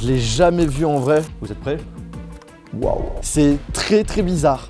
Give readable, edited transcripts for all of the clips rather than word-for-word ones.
Je l'ai jamais vu en vrai. Vous êtes prêts? Waouh. C'est très bizarre.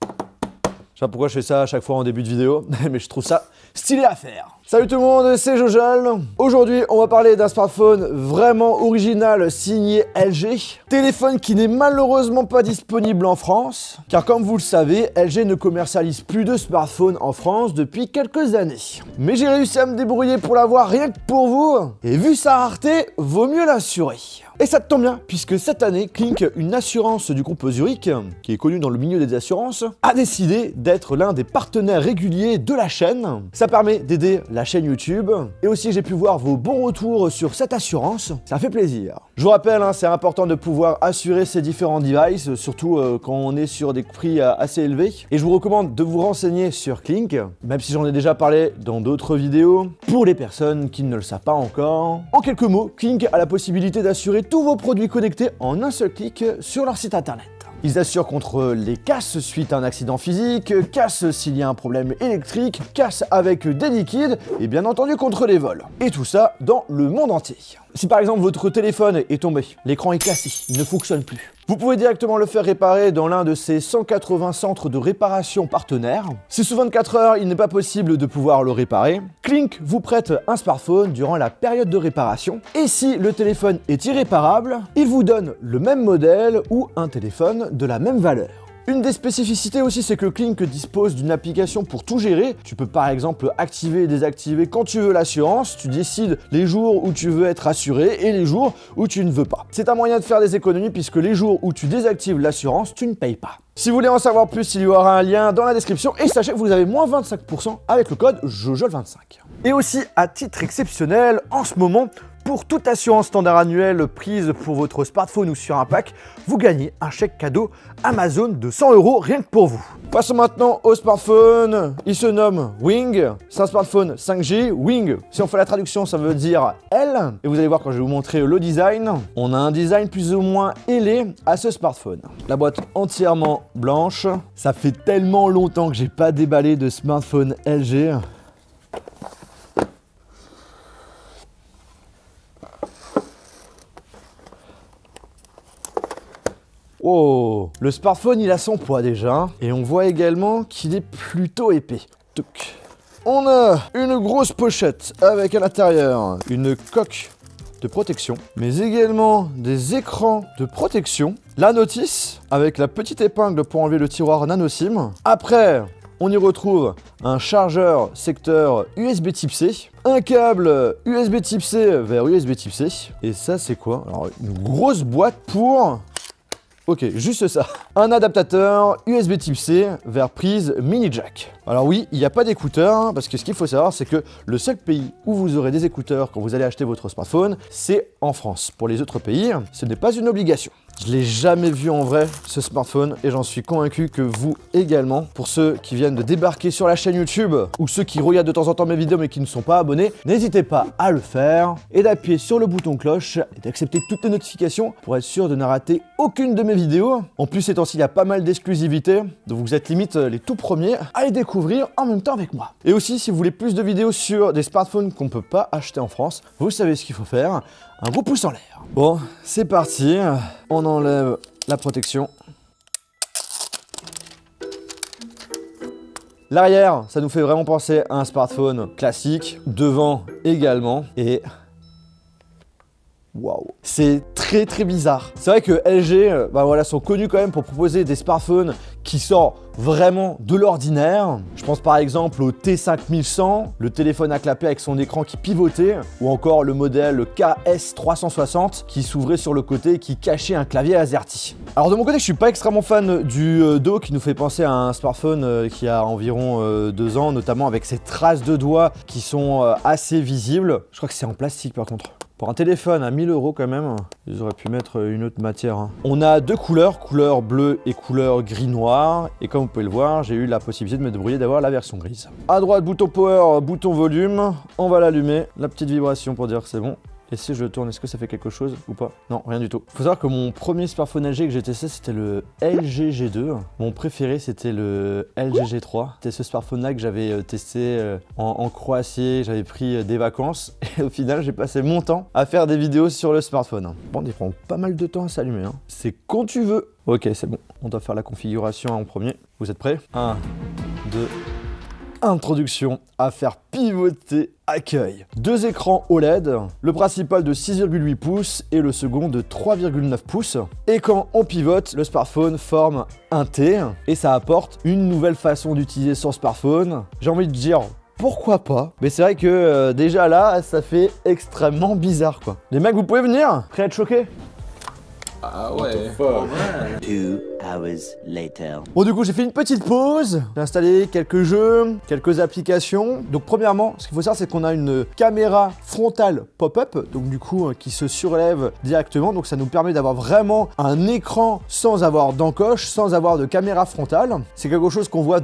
Je sais pas pourquoi je fais ça à chaque fois en début de vidéo, mais je trouve ça stylé à faire. Salut tout le monde, c'est Jojol. Aujourd'hui, on va parler d'un smartphone vraiment original signé LG. Téléphone qui n'est malheureusement pas disponible en France, car comme vous le savez, LG ne commercialise plus de smartphones en France depuis quelques années. Mais j'ai réussi à me débrouiller pour l'avoir rien que pour vous, et vu sa rareté, vaut mieux l'assurer. Et ça tombe bien, puisque cette année, Clink, une assurance du groupe Zurich, qui est connue dans le milieu des assurances, a décidé d'être l'un des partenaires réguliers de la chaîne. Ça permet d'aider la chaîne YouTube, et aussi j'ai pu voir vos bons retours sur cette assurance, ça fait plaisir. Je vous rappelle, c'est important de pouvoir assurer ces différents devices, surtout quand on est sur des prix assez élevés. Et je vous recommande de vous renseigner sur Clink, même si j'en ai déjà parlé dans d'autres vidéos, pour les personnes qui ne le savent pas encore. En quelques mots, Clink a la possibilité d'assurer tous vos produits connectés en un seul clic sur leur site internet. Ils assurent contre les casses suite à un accident physique, casses s'il y a un problème électrique, casses avec des liquides et bien entendu contre les vols. Et tout ça dans le monde entier. Si par exemple votre téléphone est tombé, l'écran est cassé, il ne fonctionne plus, vous pouvez directement le faire réparer dans l'un de ces 180 centres de réparation partenaires. Si sous 24 heures il n'est pas possible de pouvoir le réparer, Clink vous prête un smartphone durant la période de réparation. Et si le téléphone est irréparable, il vous donne le même modèle ou un téléphone de la même valeur. Une des spécificités aussi, c'est que Clink dispose d'une application pour tout gérer. Tu peux par exemple activer et désactiver quand tu veux l'assurance, tu décides les jours où tu veux être assuré et les jours où tu ne veux pas. C'est un moyen de faire des économies puisque les jours où tu désactives l'assurance, tu ne payes pas. Si vous voulez en savoir plus, il y aura un lien dans la description et sachez que vous avez moins 25% avec le code JOJOL25. Et aussi, à titre exceptionnel, en ce moment, pour toute assurance standard annuelle prise pour votre smartphone ou sur un pack, vous gagnez un chèque cadeau Amazon de 100 € rien que pour vous. Passons maintenant au smartphone. Il se nomme Wing. C'est un smartphone 5G. Wing, si on fait la traduction, ça veut dire aile. Et vous allez voir quand je vais vous montrer le design. On a un design plus ou moins ailé à ce smartphone. La boîte entièrement blanche. Ça fait tellement longtemps que j'ai pas déballé de smartphone LG. Oh, le smartphone il a son poids déjà, et on voit également qu'il est plutôt épais. Touc. On a une grosse pochette avec à l'intérieur une coque de protection, mais également des écrans de protection. La notice avec la petite épingle pour enlever le tiroir nano SIM. Après, on y retrouve un chargeur secteur USB type C, un câble USB type C vers USB type C. Et ça c'est quoi? Alors une grosse boîte pour... Ok, juste ça. Un adaptateur USB type C vers prise mini jack. Alors oui, il n'y a pas d'écouteurs, parce que ce qu'il faut savoir, c'est que le seul pays où vous aurez des écouteurs quand vous allez acheter votre smartphone, c'est en France. Pour les autres pays, ce n'est pas une obligation. Je l'ai jamais vu en vrai, ce smartphone, et j'en suis convaincu que vous également. Pour ceux qui viennent de débarquer sur la chaîne YouTube, ou ceux qui regardent de temps en temps mes vidéos mais qui ne sont pas abonnés, n'hésitez pas à le faire, et d'appuyer sur le bouton cloche, et d'accepter toutes les notifications pour être sûr de ne rater aucune de mes vidéos. En plus, ces temps-ci, il y a pas mal d'exclusivités, donc vous êtes limite les tout premiers à les découvrir en même temps avec moi. Et aussi, si vous voulez plus de vidéos sur des smartphones qu'on ne peut pas acheter en France, vous savez ce qu'il faut faire, un gros pouce en l'air. Bon, c'est parti, on enlève la protection. L'arrière, ça nous fait vraiment penser à un smartphone classique, devant également, et... Waouh, c'est très bizarre. C'est vrai que LG voilà, sont connus quand même pour proposer des smartphones qui sortent vraiment de l'ordinaire. Je pense par exemple au T5100, le téléphone à clapet avec son écran qui pivotait, ou encore le modèle KS360 qui s'ouvrait sur le côté et qui cachait un clavier AZERTY. Alors de mon côté, je suis pas extrêmement fan du dos qui nous fait penser à un smartphone qui a environ 2 ans, notamment avec ces traces de doigts qui sont assez visibles. Je crois que c'est en plastique par contre. Pour un téléphone à 1000 € quand même, ils auraient pu mettre une autre matière. On a deux couleurs, couleur bleue et couleur gris-noir. Et comme vous pouvez le voir, j'ai eu la possibilité de me débrouiller d'avoir la version grise. À droite, bouton power, bouton volume. On va l'allumer, la petite vibration pour dire que c'est bon. Et si je le tourne, est-ce que ça fait quelque chose ou pas? Non, rien du tout. Faut savoir que mon premier smartphone LG que j'ai testé, c'était le LG G2. Mon préféré, c'était le LG G3. C'était ce smartphone-là que j'avais testé en Croatie. J'avais pris des vacances et au final, j'ai passé mon temps à faire des vidéos sur le smartphone. Bon, il prend pas mal de temps à s'allumer. Hein. C'est quand tu veux. Ok, c'est bon. On doit faire la configuration en premier. Vous êtes prêts? 1, 2... Introduction à faire pivoter accueil. 2 écrans OLED, le principal de 6,8 pouces et le second de 3,9 pouces. Et quand on pivote, le smartphone forme un T et ça apporte une nouvelle façon d'utiliser son smartphone. J'ai envie de dire pourquoi pas, mais c'est vrai que déjà là, ça fait extrêmement bizarre quoi. Les mecs, vous pouvez venir? Prêts à être choqués? Ah ouais. 2 hours later. Bon, du coup, j'ai fait une petite pause. J'ai installé quelques jeux, quelques applications. Donc, premièrement, ce qu'il faut savoir, c'est qu'on a une caméra frontale pop-up, donc du coup, qui se surlève directement. Donc, ça nous permet d'avoir vraiment un écran sans avoir d'encoche, sans avoir de caméra frontale. C'est quelque chose qu'on voit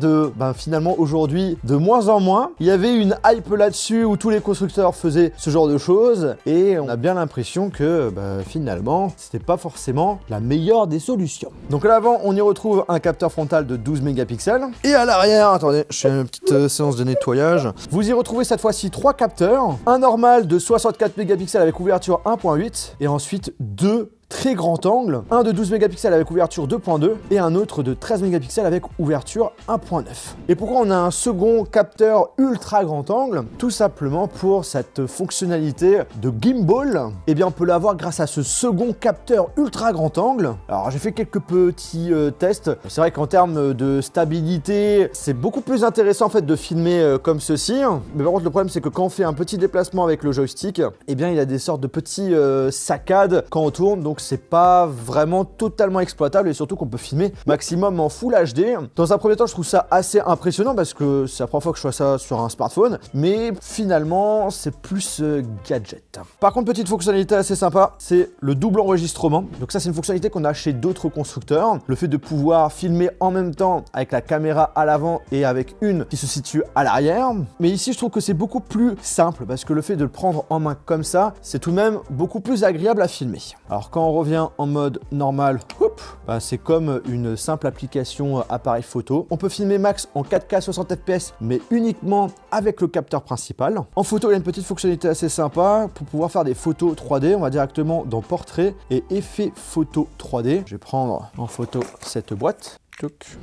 finalement aujourd'hui de moins en moins. Il y avait une hype là-dessus où tous les constructeurs faisaient ce genre de choses et on a bien l'impression que finalement, c'était pas forcément la meilleure des solutions. Donc à l'avant, on y retrouve un capteur frontal de 12 mégapixels. Et à l'arrière, attendez, je fais une petite séance de nettoyage. Vous y retrouvez cette fois-ci 3 capteurs. Un normal de 64 mégapixels avec ouverture 1.8 et ensuite 2 très grand angle, un de 12 mégapixels avec ouverture 2.2 et un autre de 13 mégapixels avec ouverture 1.9. Et pourquoi on a un second capteur ultra grand angle? Tout simplement pour cette fonctionnalité de gimbal. Eh bien, on peut l'avoir grâce à ce second capteur ultra grand angle. Alors, j'ai fait quelques petits tests. C'est vrai qu'en termes de stabilité, c'est beaucoup plus intéressant en fait de filmer comme ceci. Mais par contre, le problème, c'est que quand on fait un petit déplacement avec le joystick, eh bien, il y a des sortes de petits saccades quand on tourne. Donc, c'est pas vraiment totalement exploitable et surtout qu'on peut filmer maximum en Full HD. Dans un premier temps, je trouve ça assez impressionnant parce que c'est la première fois que je fais ça sur un smartphone, mais finalement, c'est plus gadget. Par contre, petite fonctionnalité assez sympa, c'est le double enregistrement. Donc ça, c'est une fonctionnalité qu'on a chez d'autres constructeurs. Le fait de pouvoir filmer en même temps avec la caméra à l'avant et avec une qui se situe à l'arrière. Mais ici, je trouve que c'est beaucoup plus simple parce que le fait de le prendre en main comme ça, c'est tout de même beaucoup plus agréable à filmer. Alors quand on revient en mode normal, c'est comme une simple application appareil photo. On peut filmer max en 4K 60 fps, mais uniquement avec le capteur principal. En photo, il y a une petite fonctionnalité assez sympa pour pouvoir faire des photos 3D. On va directement dans portrait et effet photo 3D. Je vais prendre en photo cette boîte.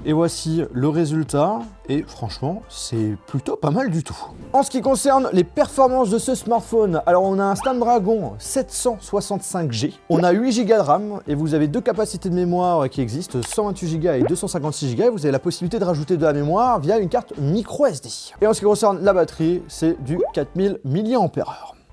Et voici le résultat, et franchement, c'est plutôt pas mal du tout. En ce qui concerne les performances de ce smartphone, alors on a un Snapdragon 765G, on a 8 Go de RAM, et vous avez 2 capacités de mémoire qui existent, 128 Go et 256 Go, vous avez la possibilité de rajouter de la mémoire via une carte micro SD. Et en ce qui concerne la batterie, c'est du 4000 mAh.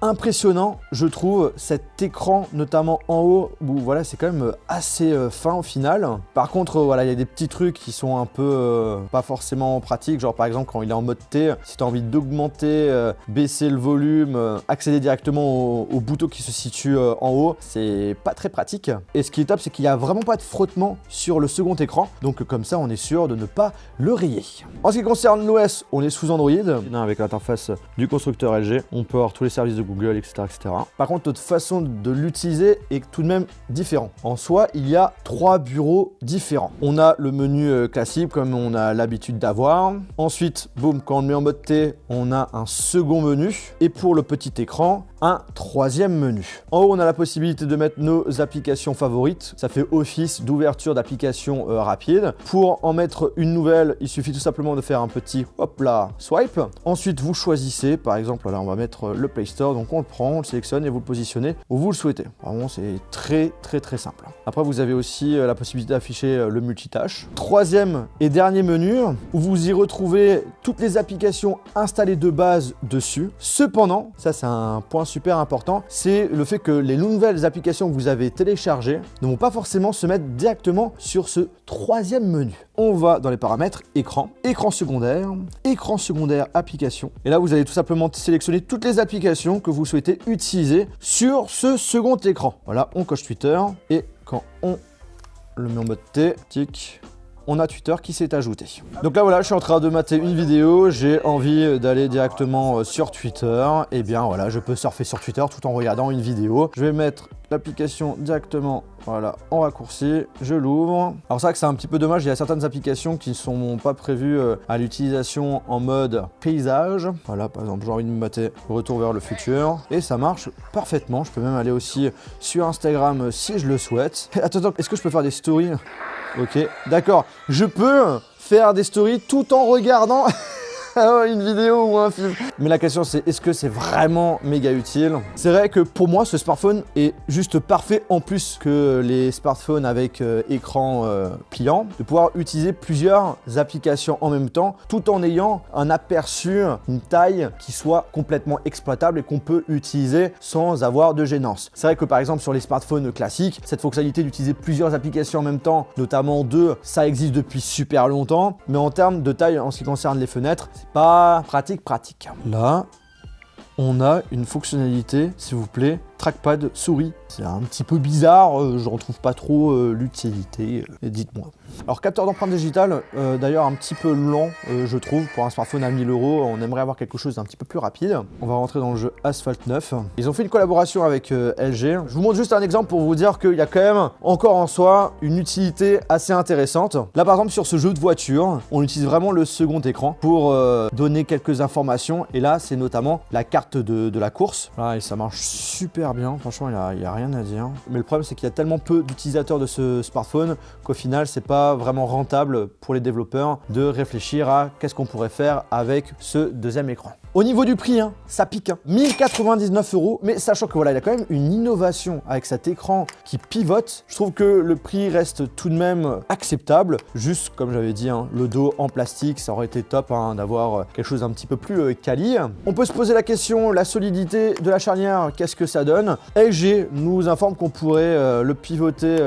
Impressionnant, je trouve, cet écran, notamment en haut, où voilà, c'est quand même assez fin au final. Par contre, voilà, il y a des petits trucs qui sont un peu pas forcément pratiques, genre par exemple quand il est en mode T, si tu as envie d'augmenter, baisser le volume, accéder directement au bouton qui se situe en haut, c'est pas très pratique. Et ce qui est top, c'est qu'il n'y a vraiment pas de frottement sur le second écran, donc comme ça, on est sûr de ne pas le rayer. En ce qui concerne l'OS, on est sous Android, avec l'interface du constructeur LG, on peut avoir tous les services de Google, etc., etc. Par contre, notre façon de l'utiliser est tout de même différente. En soi, il y a 3 bureaux différents. On a le menu classique, comme on a l'habitude d'avoir. Ensuite, boum, quand on le met en mode T, on a un second menu. Et pour le petit écran, un 3e menu. En haut, on a la possibilité de mettre nos applications favorites. Ça fait office d'ouverture d'applications rapide. Pour en mettre une nouvelle, il suffit tout simplement de faire un petit hop là, swipe. Ensuite, vous choisissez, par exemple, là, on va mettre le Play Store. Donc on le prend, on le sélectionne et vous le positionnez où vous le souhaitez. Vraiment, c'est très simple. Après, vous avez aussi la possibilité d'afficher le multitâche. 3e et dernier menu où vous y retrouvez toutes les applications installées de base dessus. Cependant, ça c'est un point super important, c'est le fait que les nouvelles applications que vous avez téléchargées ne vont pas forcément se mettre directement sur ce 3e menu. On va dans les paramètres écran, écran secondaire application. Et là, vous allez tout simplement sélectionner toutes les applications que vous souhaitez utiliser sur ce second écran. Voilà, on coche Twitter et quand on le met en mode T, tic, on a Twitter qui s'est ajouté. Donc là voilà, je suis en train de mater une vidéo, j'ai envie d'aller directement sur Twitter, et bien voilà, je peux surfer sur Twitter tout en regardant une vidéo. Je vais mettre l'application directement, voilà, en raccourci, je l'ouvre. Alors c'est vrai que c'est un petit peu dommage, il y a certaines applications qui ne sont pas prévues à l'utilisation en mode paysage. Voilà, par exemple, j'ai envie de me mater Retour vers le futur, et ça marche parfaitement. Je peux même aller aussi sur Instagram si je le souhaite. Attends, est-ce que je peux faire des stories? Ok, d'accord, je peux faire des stories tout en regardant une vidéo ou un film. Mais la question c'est, est-ce que c'est vraiment méga utile? C'est vrai que pour moi ce smartphone est juste parfait, en plus que les smartphones avec écran pliant, de pouvoir utiliser plusieurs applications en même temps tout en ayant un aperçu, une taille qui soit complètement exploitable et qu'on peut utiliser sans avoir de gênance. C'est vrai que par exemple sur les smartphones classiques, cette fonctionnalité d'utiliser plusieurs applications en même temps, notamment deux, ça existe depuis super longtemps, mais en termes de taille en ce qui concerne les fenêtres, c'est pas pratique. Là, on a une fonctionnalité, s'il vous plaît, trackpad souris. C'est un petit peu bizarre, je ne retrouve pas trop l'utilité, dites-moi. Alors capteur d'empreinte digitale, d'ailleurs un petit peu lent, je trouve, pour un smartphone à 1000 €, on aimerait avoir quelque chose d'un petit peu plus rapide. On va rentrer dans le jeu Asphalt 9. Ils ont fait une collaboration avec LG. Je vous montre juste un exemple pour vous dire qu'il y a quand même encore en soi une utilité assez intéressante. Là par exemple sur ce jeu de voiture, on utilise vraiment le second écran pour donner quelques informations, et là c'est notamment la carte de la course. Là, et ça marche super bien, franchement il n'y a rien à dire. Mais le problème c'est qu'il y a tellement peu d'utilisateurs de ce smartphone qu'au final c'est pas vraiment rentable pour les développeurs de réfléchir à qu'est-ce qu'on pourrait faire avec ce deuxième écran. Au niveau du prix, ça pique, 1099 €, mais sachant que voilà, il y a quand même une innovation avec cet écran qui pivote. Je trouve que le prix reste tout de même acceptable. Juste comme j'avais dit, le dos en plastique, ça aurait été top d'avoir quelque chose d'un petit peu plus quali. On peut se poser la question, la solidité de la charnière, qu'est-ce que ça donne? LG nous informe qu'on pourrait le pivoter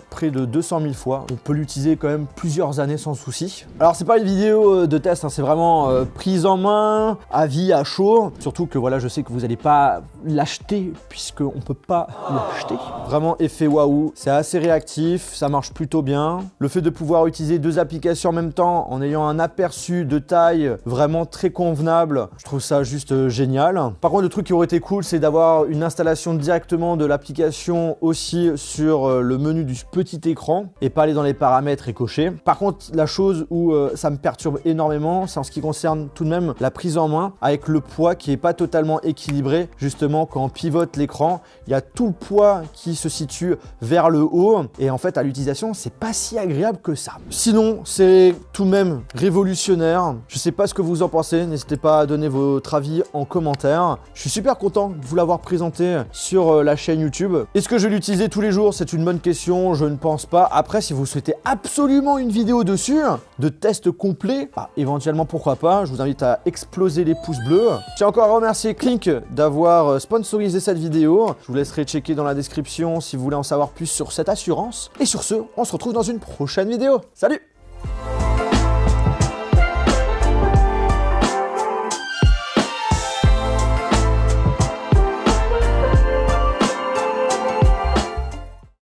près de 200 000 fois. On peut l'utiliser quand même plusieurs années sans souci. Alors c'est pas une vidéo de test, c'est vraiment prise en main, avis à chaud. Surtout que voilà, je sais que vous n'allez pas l'acheter puisqu'on peut pas l'acheter. Vraiment effet waouh, c'est assez réactif, ça marche plutôt bien. Le fait de pouvoir utiliser deux applications en même temps en ayant un aperçu de taille vraiment très convenable, je trouve ça juste génial. Par contre, le truc qui aurait été cool, c'est d'avoir une installation directement de l'application aussi sur le menu du petit écran et pas aller dans les paramètres et cocher. Par contre, la chose où ça me perturbe énormément, c'est en ce qui concerne tout de même la prise en main avec le poids qui est pas totalement équilibré. Justement, quand on pivote l'écran, il y a tout le poids qui se situe vers le haut et en fait à l'utilisation, c'est pas si agréable que ça. Sinon, c'est tout de même révolutionnaire. Je sais pas ce que vous en pensez, n'hésitez pas à donner votre avis en commentaire. Je suis super content de vous l'avoir présenté sur la chaîne YouTube. Est-ce que je vais l'utiliser tous les jours? C'est une bonne question, je ne pense pas. Après, si vous souhaitez absolument une vidéo dessus, de test complet, éventuellement pourquoi pas, je vous invite à exploser les pouces bleus. Je tiens encore à remercier Klink d'avoir sponsorisé cette vidéo. Je vous laisserai checker dans la description si vous voulez en savoir plus sur cette assurance. Et sur ce, on se retrouve dans une prochaine vidéo. Salut!